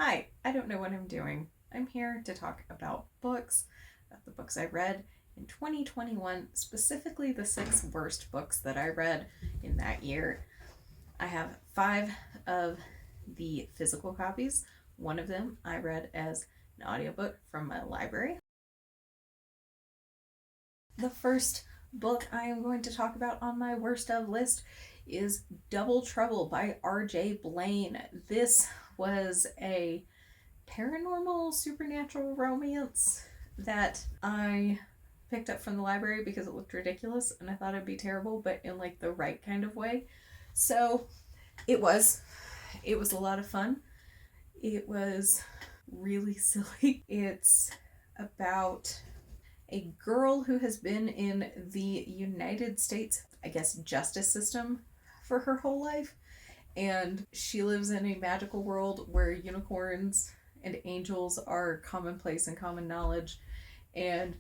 Hi, I don't know what I'm doing. I'm here to talk about the books I read in 2021, specifically the 6 worst books that I read in that year. I have 5 of the physical copies. One of them I read as an audiobook from my library. The first book I am going to talk about on my worst of list is Double Trouble by R.J. Blaine. This was a paranormal supernatural romance that I picked up from the library because it looked ridiculous and I thought it'd be terrible, but in like the right kind of way. So it was. It was a lot of fun. It was really silly. It's about a girl who has been in the United States, I guess, justice system for her whole life. And she lives in a magical world where unicorns and angels are commonplace and common knowledge. And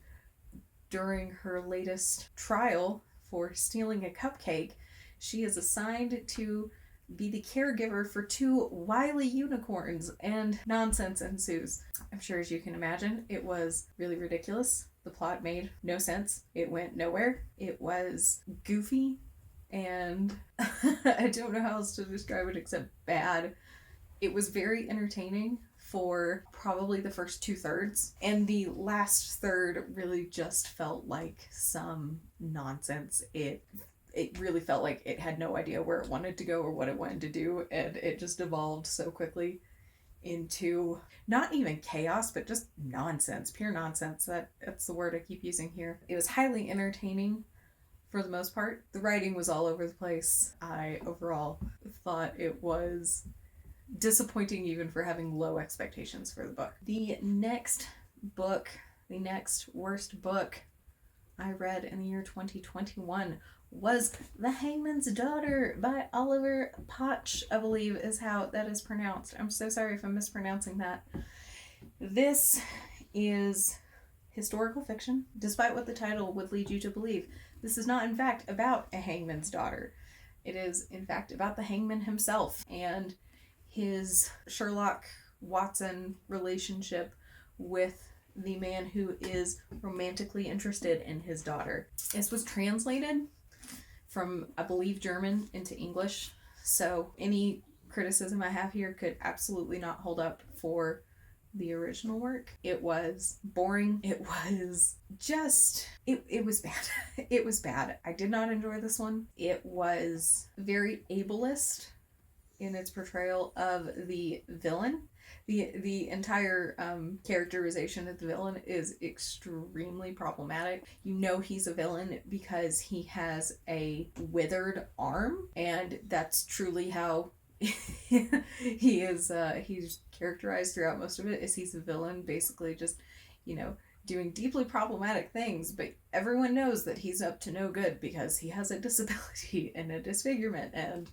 during her latest trial for stealing a cupcake, she is assigned to be the caregiver for 2 wily unicorns, and nonsense ensues. I'm sure, as you can imagine, it was really ridiculous. The plot made no sense. It went nowhere. It was goofy, and I don't know how else to describe it except bad. It was very entertaining for probably the first 2/3, and the last third really just felt like some nonsense. It really felt like it had no idea where it wanted to go or what it wanted to do, and it just evolved so quickly into not even chaos, but just nonsense, pure nonsense. That's the word I keep using here. It was highly entertaining for the most part. The writing was all over the place. I overall thought it was disappointing even for having low expectations for the book. The next worst book I read in the year 2021 was The Hangman's Daughter by Oliver Potch, I believe is how that is pronounced. I'm so sorry if I'm mispronouncing that. This is historical fiction, despite what the title would lead you to believe. This is not, in fact, about a hangman's daughter. It is, in fact, about the hangman himself and his Sherlock Watson relationship with the man who is romantically interested in his daughter. This was translated from, I believe, German into English, so any criticism I have here could absolutely not hold up for the original work. It was boring. It was just, it was bad. It was bad. I did not enjoy this one. It was very ableist in its portrayal of the villain. The entire characterization of the villain is extremely problematic. You know he's a villain because he has a withered arm, and that's truly how he is. He's characterized throughout most of it as he's a villain, basically just, doing deeply problematic things, but everyone knows that he's up to no good because he has a disability and a disfigurement, and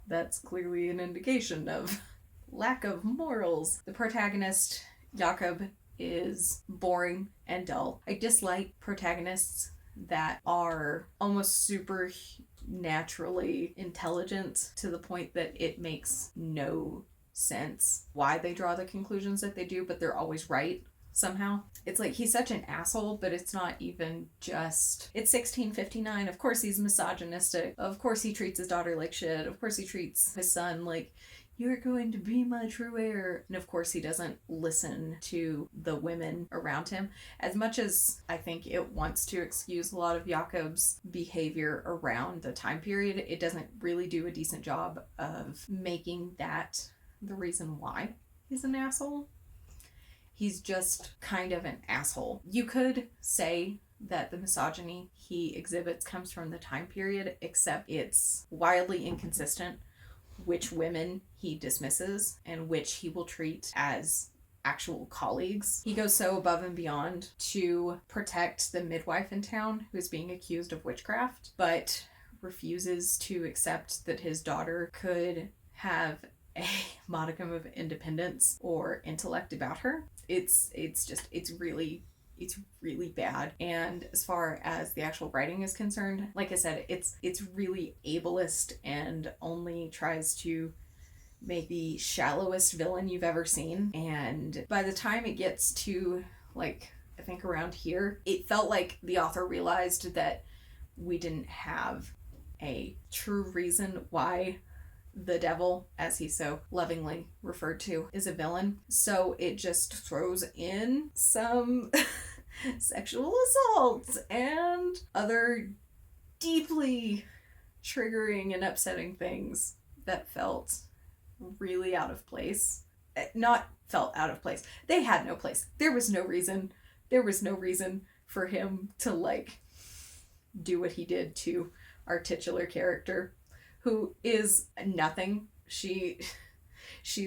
that's clearly an indication of lack of morals. The protagonist, Jakob, is boring and dull. I dislike protagonists that are almost super naturally intelligent to the point that it makes no sense why they draw the conclusions that they do, but they're always right somehow. It's like he's such an asshole, but it's not even just, it's 1659. Of course he's misogynistic. Of course he treats his daughter like shit. Of course he treats his son like, you're going to be my true heir. And of course he doesn't listen to the women around him. As much as I think it wants to excuse a lot of Jakob's behavior around the time period, it doesn't really do a decent job of making that the reason why he's an asshole. He's just kind of an asshole. You could say that the misogyny he exhibits comes from the time period, except it's wildly inconsistent which women he dismisses and which he will treat as actual colleagues. He goes so above and beyond to protect the midwife in town who is being accused of witchcraft, but refuses to accept that his daughter could have a modicum of independence or intellect about her. It's really bad. And as far as the actual writing is concerned, like I said, it's really ableist and only tries to maybe shallowest villain you've ever seen. And by the time it gets to, like, I think around here, it felt like the author realized that we didn't have a true reason why the devil, as he's so lovingly referred to, is a villain. So it just throws in some sexual assaults and other deeply triggering and upsetting things that felt really out of place. Not felt out of place. They had no place. There was no reason. There was no reason for him to, like, do what he did to our titular character, who is nothing. She's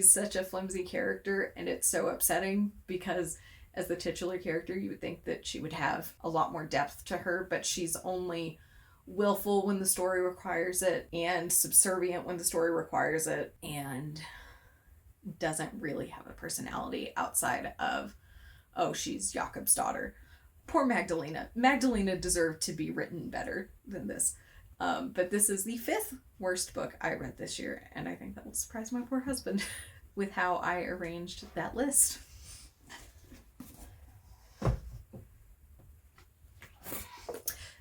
such a flimsy character, and it's so upsetting because as the titular character, you would think that she would have a lot more depth to her, but she's only willful when the story requires it and subservient when the story requires it, and doesn't really have a personality outside of, oh, she's Jakob's daughter. Poor Magdalena. Magdalena deserved to be written better than this. But this is the 5th worst book I read this year, and I think that will surprise my poor husband with how I arranged that list.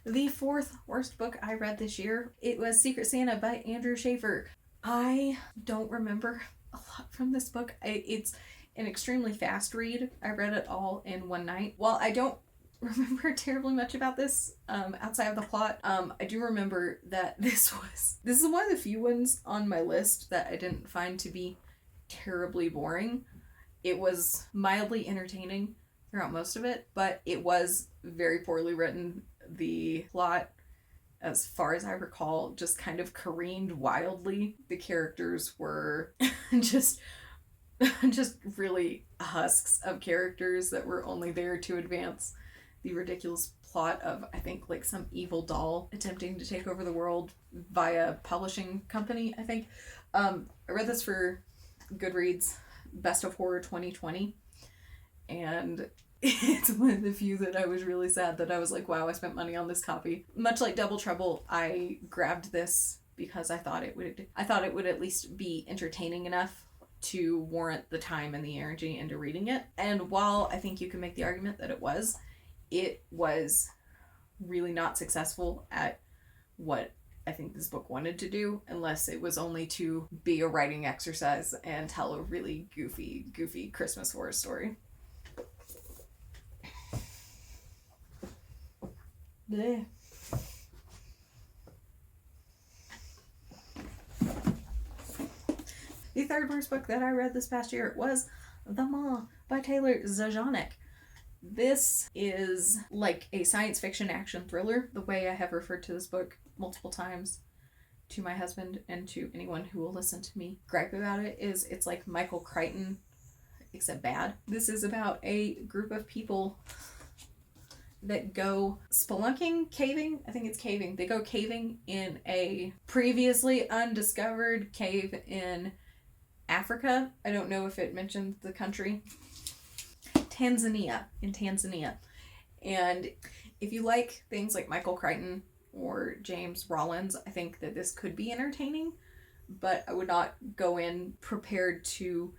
The 4th worst book I read this year, it was Secret Santa by Andrew Schaefer. I don't remember a lot from this book. It's an extremely fast read. I read it all in one night. While I don't remember terribly much about this outside of the plot, I do remember that this is one of the few ones on my list that I didn't find to be terribly boring. It was mildly entertaining throughout most of it, but it was very poorly written. The plot, as far as I recall, just kind of careened wildly. The characters were just really husks of characters that were only there to advance the ridiculous plot of, I think, like some evil doll attempting to take over the world via publishing company, I think. I read this for Goodreads Best of Horror 2020, and it's one of the few that I was really sad that I was like, wow, I spent money on this copy. Much like Double Trouble, I grabbed this because I thought it would at least be entertaining enough to warrant the time and the energy into reading it. And while I think you can make the argument that it was really not successful at what I think this book wanted to do, unless it was only to be a writing exercise and tell a really goofy Christmas horror story. Bleh. The 3rd worst book that I read this past year was The Maw by Taylor Zajonk. This is like a science fiction action thriller, the way I have referred to this book multiple times to my husband and to anyone who will listen to me gripe about it. It's like Michael Crichton, except bad. This is about a group of people that go spelunking, caving. I think it's caving. They go caving in a previously undiscovered cave in Africa. I don't know if it mentioned the country. In Tanzania. And if you like things like Michael Crichton or James Rollins, I think that this could be entertaining, but I would not go in prepared to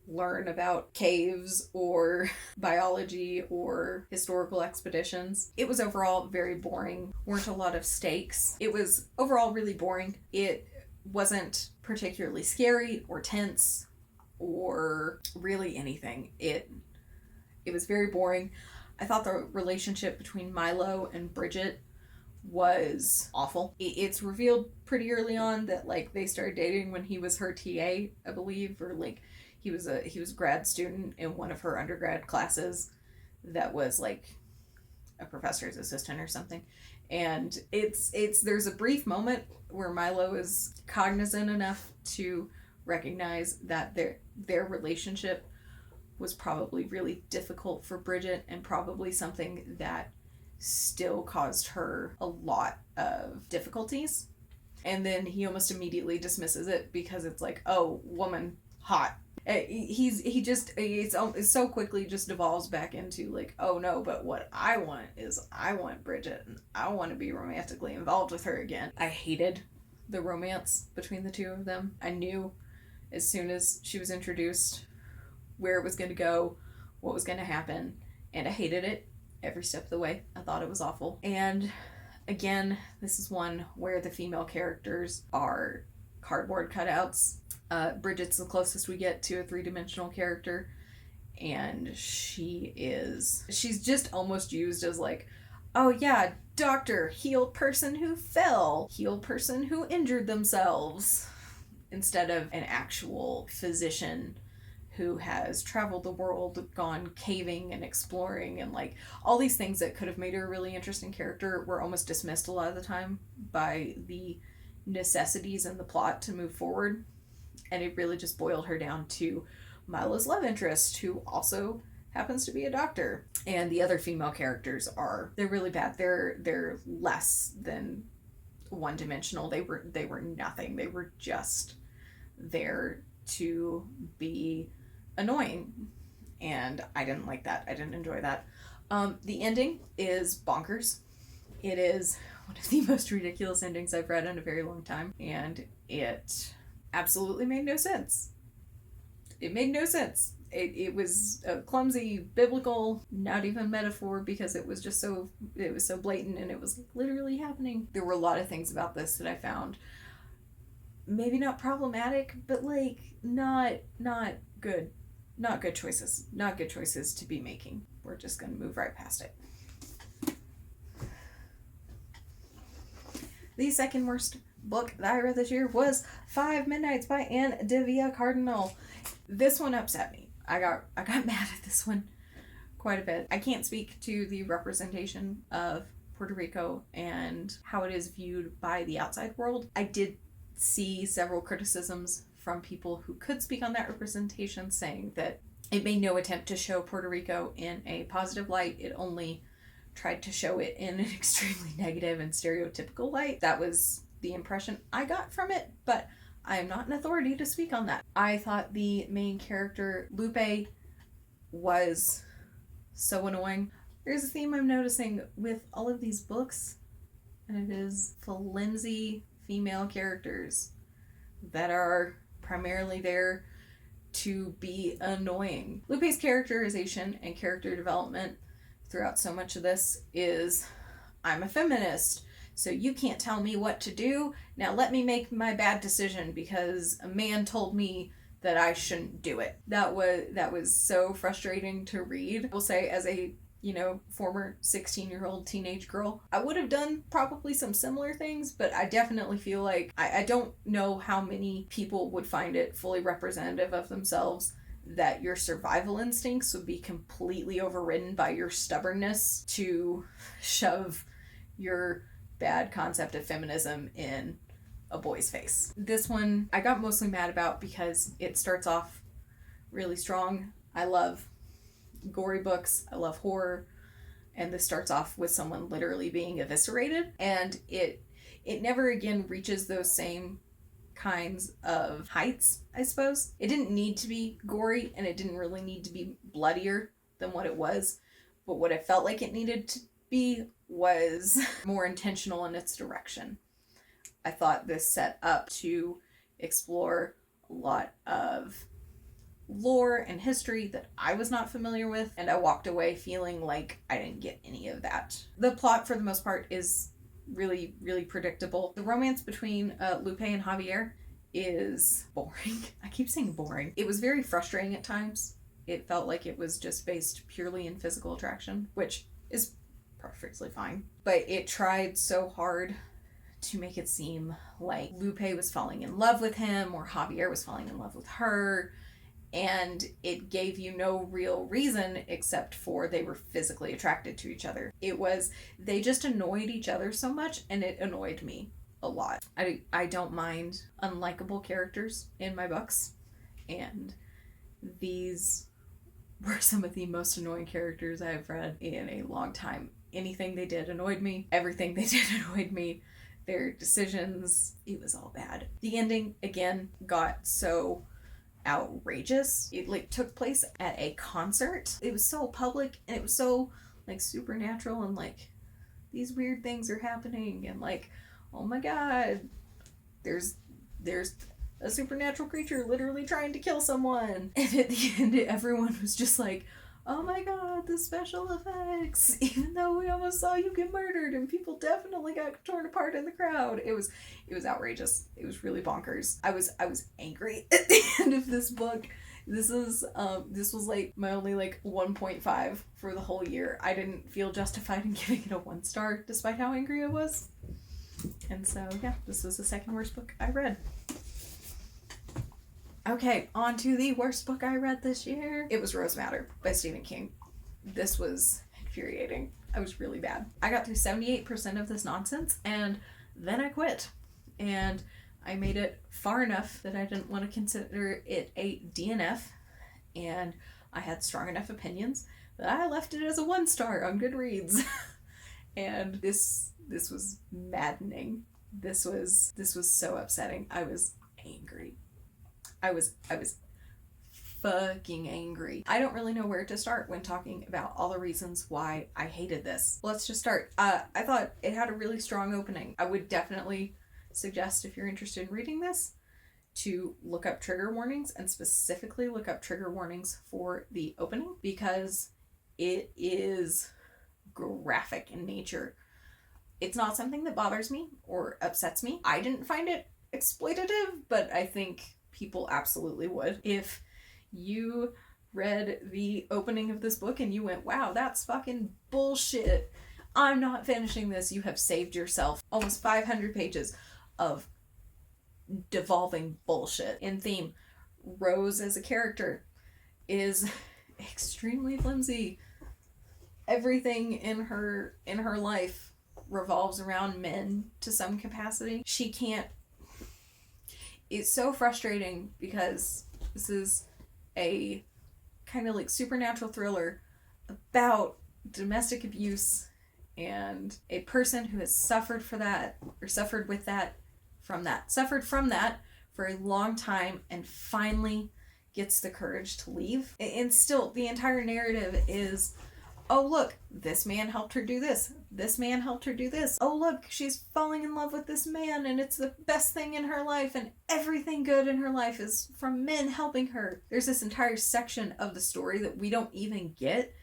learn about caves or biology or historical expeditions. It was overall very boring. Weren't a lot of stakes. It was overall really boring. It wasn't particularly scary or tense or really anything. It was very boring. I thought the relationship between Milo and Bridget was awful. It's revealed pretty early on that, like, they started dating when he was her TA, I believe, or like he was a grad student in one of her undergrad classes that was like a professor's assistant or something. And there's a brief moment where Milo is cognizant enough to recognize that their relationship was probably really difficult for Bridget and probably something that still caused her a lot of difficulties. And then he almost immediately dismisses it because it's like, oh, woman, hot. It so quickly just devolves back into like, oh no, but what I want Bridget and I want to be romantically involved with her again. I hated the romance between the two of them. I knew as soon as she was introduced, where it was going to go, what was going to happen, and I hated it every step of the way. I thought it was awful. And again, this is one where the female characters are cardboard cutouts. Bridget's the closest we get to a three-dimensional character, and she's just almost used as like, oh yeah, doctor, healed person who fell, healed person who injured themselves, instead of an actual physician who has traveled the world, gone caving and exploring, and like all these things that could have made her a really interesting character were almost dismissed a lot of the time by the necessities in the plot to move forward. And it really just boiled her down to Milo's love interest, who also happens to be a doctor. And the other female characters they're really bad. They're less than one-dimensional. They were nothing. They were just there to be annoying, and I didn't like that. I didn't enjoy that. The ending is bonkers. It is one of the most ridiculous endings I've read in a very long time, and it absolutely made no sense. It made no sense. It was a clumsy biblical, not even metaphor, because it was so blatant and it was literally happening. There were a lot of things about this that I found maybe not problematic, but like not good. Not good choices. Not good choices to be making. We're just going to move right past it. The second worst book that I read this year was 5 Midnights by Divya Cardinal. This one upset me. I got mad at this one quite a bit. I can't speak to the representation of Puerto Rico and how it is viewed by the outside world. I did see several criticisms from people who could speak on that representation, saying that it made no attempt to show Puerto Rico in a positive light. It only tried to show it in an extremely negative and stereotypical light. That was the impression I got from it, but I am not an authority to speak on that. I thought the main character, Lupe, was so annoying. There's a theme I'm noticing with all of these books, and it is flimsy female characters that are primarily there to be annoying. Lupe's characterization and character development throughout so much of this is, I'm a feminist, so you can't tell me what to do. Now let me make my bad decision because a man told me that I shouldn't do it. That was so frustrating to read. I will say, as a former 16-year-old teenage girl, I would have done probably some similar things, but I definitely feel like I don't know how many people would find it fully representative of themselves that your survival instincts would be completely overridden by your stubbornness to shove your bad concept of feminism in a boy's face. This one I got mostly mad about because it starts off really strong. I love gory books. I love horror. And this starts off with someone literally being eviscerated. And it never again reaches those same kinds of heights, I suppose. It didn't need to be gory, and it didn't really need to be bloodier than what it was. But what it felt like it needed to be was more intentional in its direction. I thought this set up to explore a lot of lore and history that I was not familiar with, and I walked away feeling like I didn't get any of that. The plot, for the most part, is really, really predictable. The romance between Lupe and Javier is boring. I keep saying boring. It was very frustrating at times. It felt like it was just based purely in physical attraction, which is perfectly fine. But it tried so hard to make it seem like Lupe was falling in love with him or Javier was falling in love with her, and it gave you no real reason except for they were physically attracted to each other. They just annoyed each other so much, and it annoyed me a lot. I don't mind unlikable characters in my books, and these were some of the most annoying characters I've read in a long time. Anything they did annoyed me. Everything they did annoyed me. Their decisions, it was all bad. The ending, again, got so outrageous. It took place at a concert. It was so public, and it was so supernatural, and these weird things are happening, and oh my god, there's a supernatural creature literally trying to kill someone. And at the end, everyone was just like, oh my god, the special effects, even though we almost saw you get murdered and people definitely got torn apart in the crowd. It was outrageous. It was really bonkers. I was angry at the end of this book. This was like my only like 1.5 for the whole year. I didn't feel justified in giving it a 1 star despite how angry I was. And so yeah, this was the second worst book I read. Okay, on to the worst book I read this year. It was Rose Madder by Stephen King. This was infuriating. I was really bad. I got through 78% of this nonsense and then I quit. And I made it far enough that I didn't want to consider it a DNF, and I had strong enough opinions that I left it as a 1 star on Goodreads. And this was maddening. This was so upsetting. I was angry. I was fucking angry. I don't really know where to start when talking about all the reasons why I hated this. Let's just start. I thought it had a really strong opening. I would definitely suggest, if you're interested in reading this, to look up trigger warnings, and specifically look up trigger warnings for the opening, because it is graphic in nature. It's not something that bothers me or upsets me. I didn't find it exploitative, but I think people absolutely would. If you read the opening of this book and you went, wow, that's fucking bullshit, I'm not finishing this, you have saved yourself almost 500 pages of devolving bullshit. In theme, Rose as a character is extremely flimsy. Everything in her life revolves around men to some capacity. She can't... It's so frustrating because this is a kind of like supernatural thriller about domestic abuse and a person who has suffered from that for a long time and finally gets the courage to leave. And still, the entire narrative is, oh look, this man helped her do this. This man helped her do this. Oh look, she's falling in love with this man and it's the best thing in her life and everything good in her life is from men helping her. There's this entire section of the story that we don't even get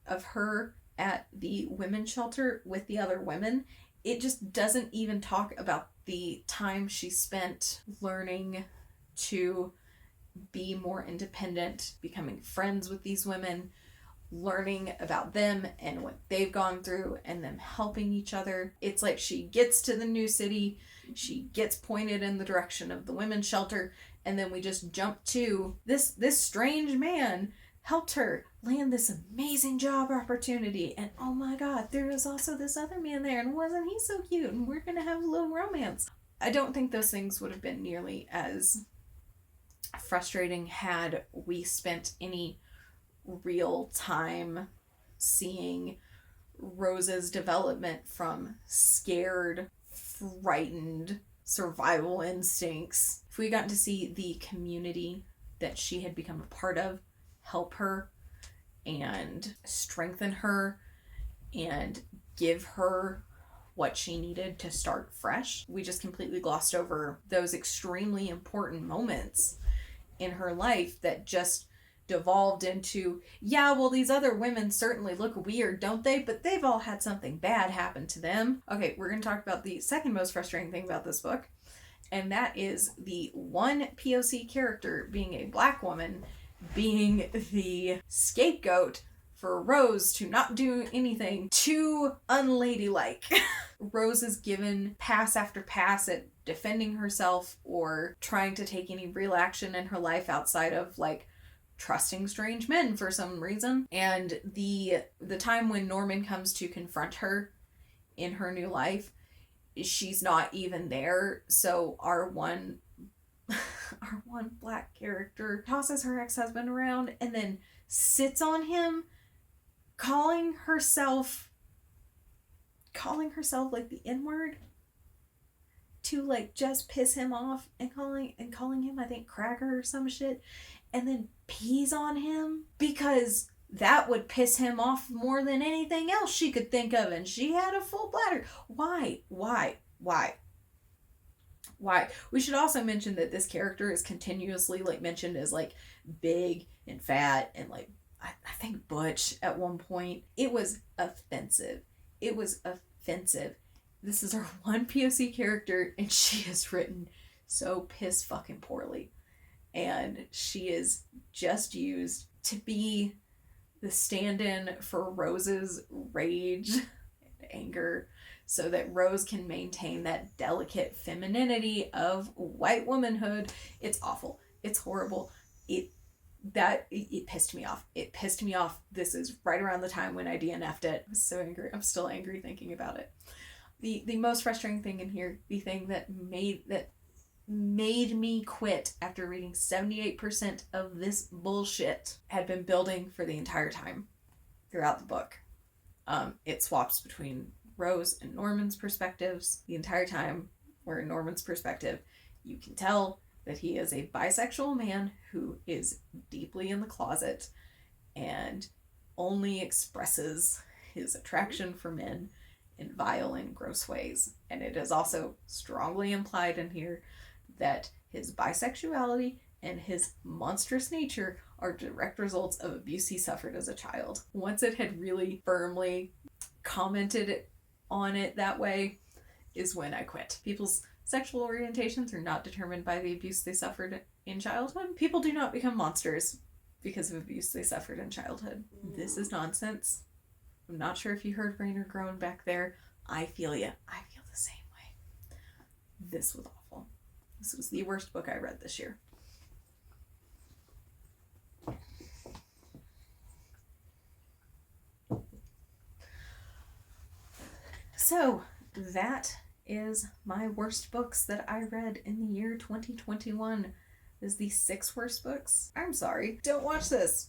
of her at the women's shelter with the other women. It just doesn't even talk about the time she spent learning to be more independent, becoming friends with these women, learning about them and what they've gone through and them helping each other. It's like she gets to the new city, she gets pointed in the direction of the women's shelter, and then we just jump to this strange man helped her land this amazing job opportunity, and oh my god, there was also this other man there, and wasn't he so cute, and we're gonna have a little romance. I don't think those things would have been nearly as frustrating had we spent any real time seeing Rose's development from scared, frightened survival instincts. If we got to see the community that she had become a part of help her and strengthen her and give her what she needed to start fresh. We just completely glossed over those extremely important moments in her life that just devolved into, yeah, well, these other women certainly look weird, don't they? But they've all had something bad happen to them. Okay, we're going to talk about the second most frustrating thing about this book, and that is the one POC character being a black woman being the scapegoat for Rose to not do anything too unladylike. Rose is given pass after pass at defending herself or trying to take any real action in her life outside of like trusting strange men for some reason. And the time when Norman comes to confront her in her new life, she's not even there. So our one black character tosses her ex-husband around and then sits on him, calling herself like the N-word to like just piss him off, and calling him, I think, cracker or some shit, and then pees on him because that would piss him off more than anything else she could think of, and she had a full bladder. Why? why. We should also mention that this character is continuously like mentioned as like big and fat and like I think butch at one point. It was offensive. It was offensive. This is our one POC character and she is written so piss fucking poorly. And she is just used to be the stand-in for Rose's rage and anger so that Rose can maintain that delicate femininity of white womanhood. It's awful. It's horrible. It pissed me off. It pissed me off. This is right around the time when I DNF'd it. I was so angry. I'm still angry thinking about it. The most frustrating thing in here, the thing that made me quit after reading 78% of this bullshit, had been building for the entire time throughout the book. It swaps between Rose and Norman's perspectives the entire time, where in Norman's perspective, you can tell that he is a bisexual man who is deeply in the closet and only expresses his attraction for men in vile and gross ways. And it is also strongly implied in here that his bisexuality and his monstrous nature are direct results of abuse he suffered as a child. Once it had really firmly commented on it that way is when I quit. People's sexual orientations are not determined by the abuse they suffered in childhood. People do not become monsters because of abuse they suffered in childhood. This is nonsense. I'm not sure if you heard Rainer groan back there. I feel ya. I feel the same way. This was awful. This was the worst book I read this year. So, that is my worst books that I read in the year 2021. Is the 6 worst books? I'm sorry. Don't watch this.